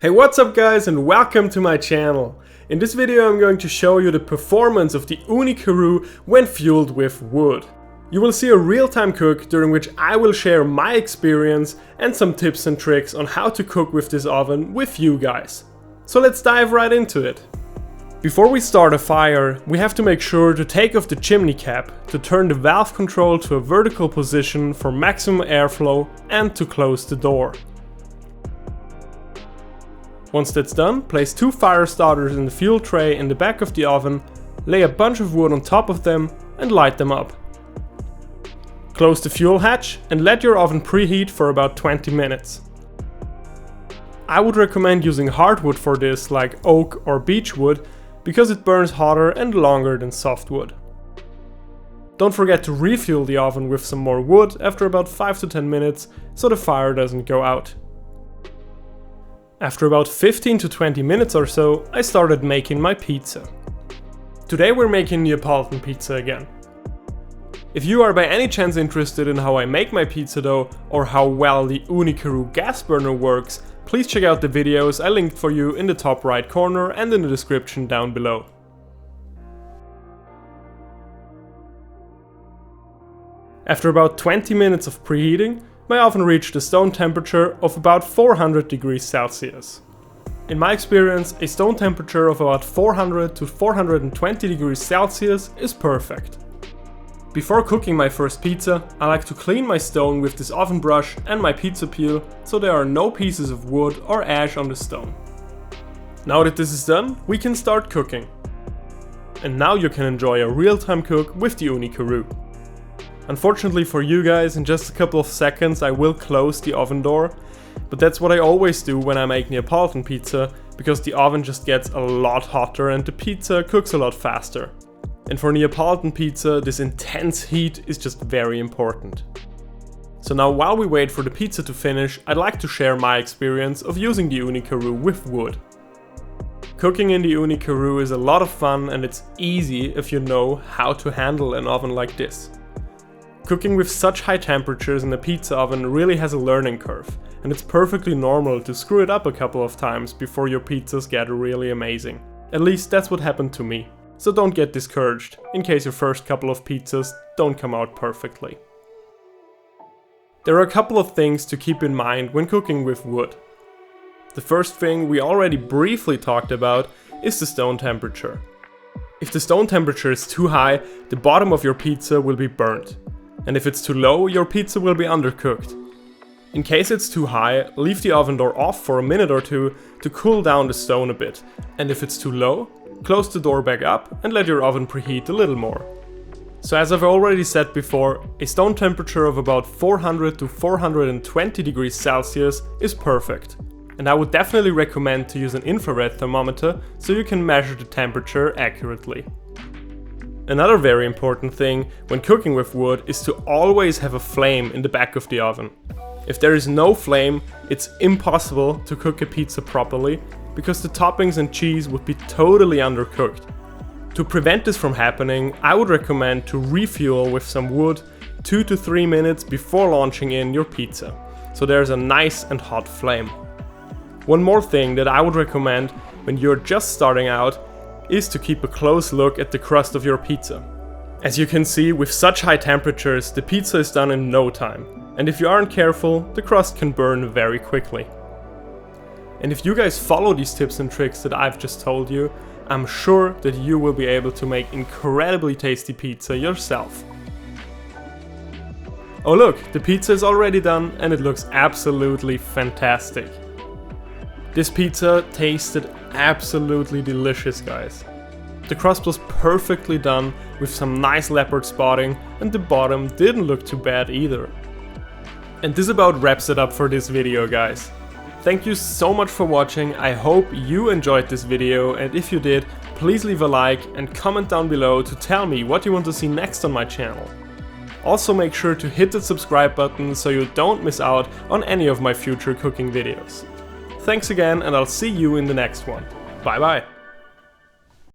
Hey, what's up guys, and welcome to my channel. In this video I'm going to show you the performance of the Ooni Karu when fueled with wood. You will see a real-time cook during which I will share my experience and some tips and tricks on how to cook with this oven with you guys. So let's dive right into it. Before we start a fire, we have to make sure to take off the chimney cap, to turn the valve control to a vertical position for maximum airflow and to close the door. Once that's done, place 2 fire starters in the fuel tray in the back of the oven, lay a bunch of wood on top of them and light them up. Close the fuel hatch and let your oven preheat for about 20 minutes. I would recommend using hardwood for this, like oak or beech wood, because it burns hotter and longer than softwood. Don't forget to refuel the oven with some more wood after about 5 to 10 minutes so the fire doesn't go out. After about 15 to 20 minutes or so, I started making my pizza. Today we're making Neapolitan pizza again. If you are by any chance interested in how I make my pizza dough or how well the Ooni Karu gas burner works, please check out the videos I linked for you in the top right corner and in the description down below. After about 20 minutes of preheating, my oven reached a stone temperature of about 400 degrees Celsius. In my experience, a stone temperature of about 400 to 420 degrees Celsius is perfect. Before cooking my first pizza, I like to clean my stone with this oven brush and my pizza peel so there are no pieces of wood or ash on the stone. Now that this is done, we can start cooking. And now you can enjoy a real-time cook with the Ooni Karu. Unfortunately for you guys, in just a couple of seconds I will close the oven door, but that's what I always do when I make Neapolitan pizza, because the oven just gets a lot hotter and the pizza cooks a lot faster. And for Neapolitan pizza, this intense heat is just very important. So now while we wait for the pizza to finish, I'd like to share my experience of using the Ooni Karu with wood. Cooking in the Ooni Karu is a lot of fun and it's easy if you know how to handle an oven like this. Cooking with such high temperatures in a pizza oven really has a learning curve, and it's perfectly normal to screw it up a couple of times before your pizzas get really amazing. At least that's what happened to me. So don't get discouraged, in case your first couple of pizzas don't come out perfectly. There are a couple of things to keep in mind when cooking with wood. The first thing we already briefly talked about is the stone temperature. If the stone temperature is too high, the bottom of your pizza will be burnt. And if it's too low, your pizza will be undercooked. In case it's too high, leave the oven door off for a minute or two to cool down the stone a bit. And if it's too low, close the door back up and let your oven preheat a little more. So as I've already said before, a stone temperature of about 400 to 420 degrees Celsius is perfect. And I would definitely recommend to use an infrared thermometer so you can measure the temperature accurately. Another very important thing when cooking with wood is to always have a flame in the back of the oven. If there is no flame, it's impossible to cook a pizza properly because the toppings and cheese would be totally undercooked. To prevent this from happening, I would recommend to refuel with some wood 2 to 3 minutes before launching in your pizza, so there's a nice and hot flame. One more thing that I would recommend when you're just starting out is to keep a close look at the crust of your pizza. As you can see, with such high temperatures, the pizza is done in no time, and if you aren't careful, the crust can burn very quickly. And if you guys follow these tips and tricks that I've just told you, I'm sure that you will be able to make incredibly tasty pizza yourself. Oh look, the pizza is already done and it looks absolutely fantastic. This pizza tasted absolutely delicious, guys. The crust was perfectly done with some nice leopard spotting and the bottom didn't look too bad either. And this about wraps it up for this video, guys. Thank you so much for watching. I hope you enjoyed this video, and if you did, please leave a like and comment down below to tell me what you want to see next on my channel. Also make sure to hit the subscribe button so you don't miss out on any of my future cooking videos. Thanks again, and I'll see you in the next one. Bye bye!